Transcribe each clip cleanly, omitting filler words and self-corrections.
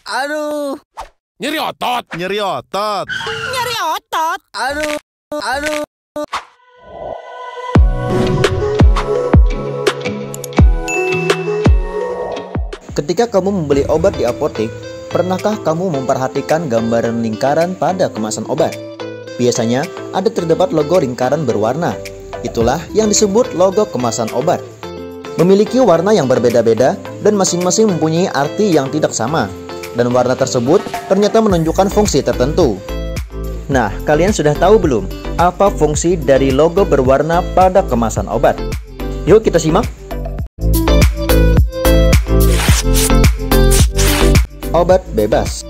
Aduh. Nyeri otot. Nyeri otot. Nyeri otot. Aduh. Aduh. Ketika kamu membeli obat di apotek, pernahkah kamu memperhatikan gambaran lingkaran pada kemasan obat? Biasanya ada terdapat logo lingkaran berwarna. Itulah yang disebut logo kemasan obat. Memiliki warna yang berbeda-beda dan masing-masing mempunyai arti yang tidak sama. Dan warna tersebut ternyata menunjukkan fungsi tertentu. Nah, kalian sudah tahu belum apa fungsi dari logo berwarna pada kemasan obat? Yuk kita simak. Obat bebas.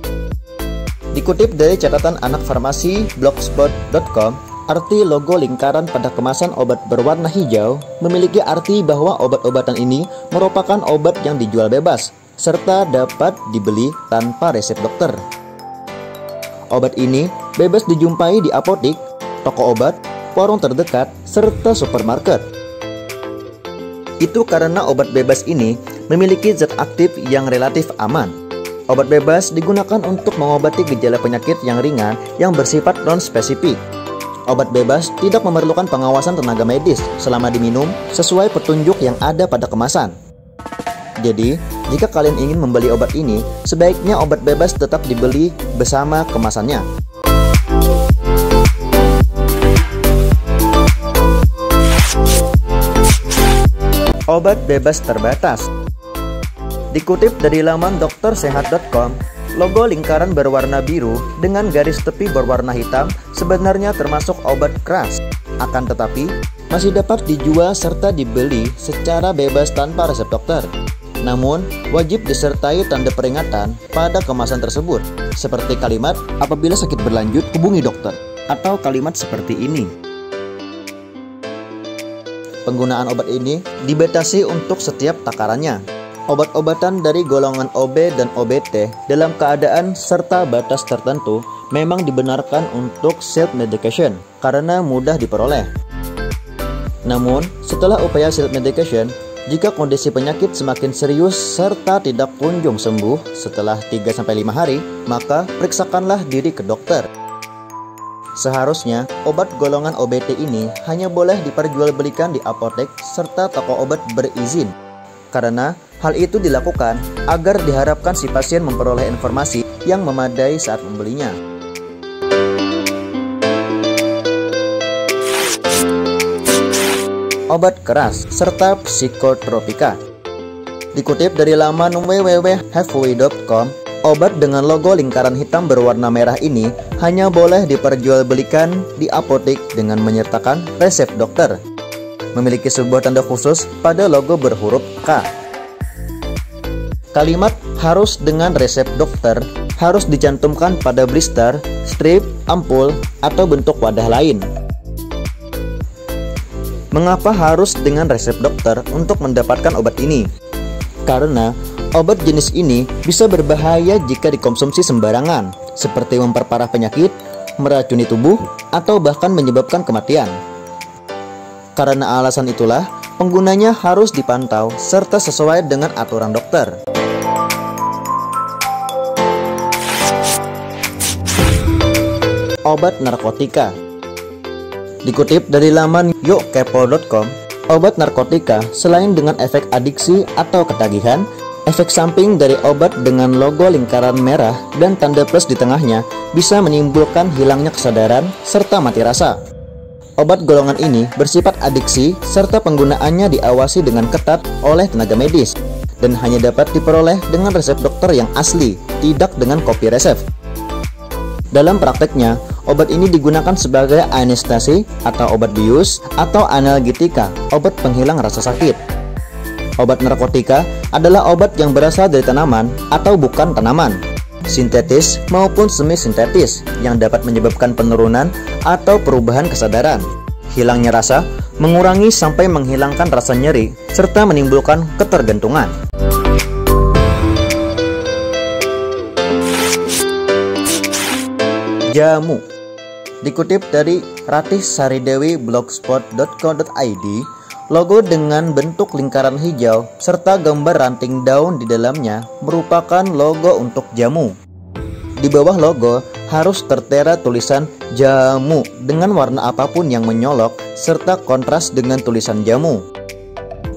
Dikutip dari catatan anak farmasi blogspot.com, arti logo lingkaran pada kemasan obat berwarna hijau memiliki arti bahwa obat-obatan ini merupakan obat yang dijual bebas serta dapat dibeli tanpa resep dokter. Obat ini bebas dijumpai di apotik, toko obat, warung terdekat, serta supermarket. Itu karena obat bebas ini memiliki zat aktif yang relatif aman. Obat bebas digunakan untuk mengobati gejala penyakit yang ringan yang bersifat non-spesifik. Obat bebas tidak memerlukan pengawasan tenaga medis selama diminum sesuai petunjuk yang ada pada kemasan. Jadi, jika kalian ingin membeli obat ini, sebaiknya obat bebas tetap dibeli bersama kemasannya. Obat bebas terbatas. Dikutip dari laman doktersehat.com, logo lingkaran berwarna biru dengan garis tepi berwarna hitam sebenarnya termasuk obat keras. Akan tetapi, masih dapat dijual serta dibeli secara bebas tanpa resep dokter. Namun, wajib disertai tanda peringatan pada kemasan tersebut, seperti kalimat apabila sakit berlanjut hubungi dokter, atau kalimat seperti ini. Penggunaan obat ini dibatasi untuk setiap takarannya. Obat-obatan dari golongan OB dan OBT dalam keadaan serta batas tertentu memang dibenarkan untuk self-medication karena mudah diperoleh. Namun, setelah upaya self-medication, jika kondisi penyakit semakin serius serta tidak kunjung sembuh setelah 3-5 hari, maka periksakanlah diri ke dokter. Seharusnya, obat golongan OBT ini hanya boleh diperjualbelikan di apotek serta toko obat berizin. Karena hal itu dilakukan agar diharapkan si pasien memperoleh informasi yang memadai saat membelinya. Obat keras serta psikotropika. Dikutip dari laman www.healthway.com, obat dengan logo lingkaran hitam berwarna merah ini hanya boleh diperjualbelikan di apotek dengan menyertakan resep dokter. Memiliki sebuah tanda khusus pada logo berhuruf K. Kalimat harus dengan resep dokter harus dicantumkan pada blister, strip, ampul, atau bentuk wadah lain. Mengapa harus dengan resep dokter untuk mendapatkan obat ini? Karena obat jenis ini bisa berbahaya jika dikonsumsi sembarangan, seperti memperparah penyakit, meracuni tubuh, atau bahkan menyebabkan kematian. Karena alasan itulah, penggunanya harus dipantau serta sesuai dengan aturan dokter. Obat narkotika. Dikutip dari laman yokepo.com, obat narkotika selain dengan efek adiksi atau ketagihan, efek samping dari obat dengan logo lingkaran merah dan tanda plus di tengahnya bisa menimbulkan hilangnya kesadaran serta mati rasa. Obat golongan ini bersifat adiksi serta penggunaannya diawasi dengan ketat oleh tenaga medis dan hanya dapat diperoleh dengan resep dokter yang asli, tidak dengan kopi resep. Dalam prakteknya, obat ini digunakan sebagai anestesi atau obat bius atau analgetika, obat penghilang rasa sakit. Obat narkotika adalah obat yang berasal dari tanaman atau bukan tanaman, sintetis maupun semi-sintetis yang dapat menyebabkan penurunan atau perubahan kesadaran, hilangnya rasa, mengurangi sampai menghilangkan rasa nyeri, serta menimbulkan ketergantungan. Jamu. Dikutip dari Ratih Saridewi blogspot.co.id, Logo dengan bentuk lingkaran hijau serta gambar ranting daun di dalamnya merupakan logo untuk jamu. Di bawah logo harus tertera tulisan jamu dengan warna apapun yang menyolok serta kontras dengan tulisan jamu.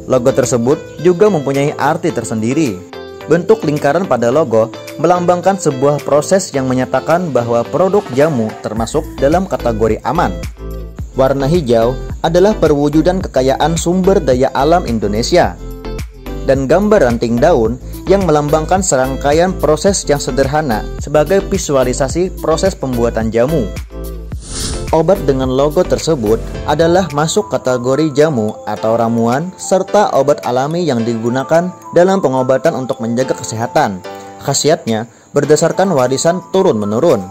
Logo tersebut juga mempunyai arti tersendiri. Bentuk lingkaran pada logo melambangkan sebuah proses yang menyatakan bahwa produk jamu termasuk dalam kategori aman. Warna hijau adalah perwujudan kekayaan sumber daya alam Indonesia. Dan gambar ranting daun yang melambangkan serangkaian proses yang sederhana sebagai visualisasi proses pembuatan jamu. Obat dengan logo tersebut adalah masuk kategori jamu atau ramuan serta obat alami yang digunakan dalam pengobatan untuk menjaga kesehatan. Khasiatnya berdasarkan warisan turun-menurun.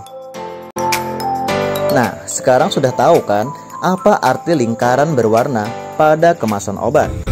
Nah, sekarang sudah tahu kan apa arti lingkaran berwarna pada kemasan obat?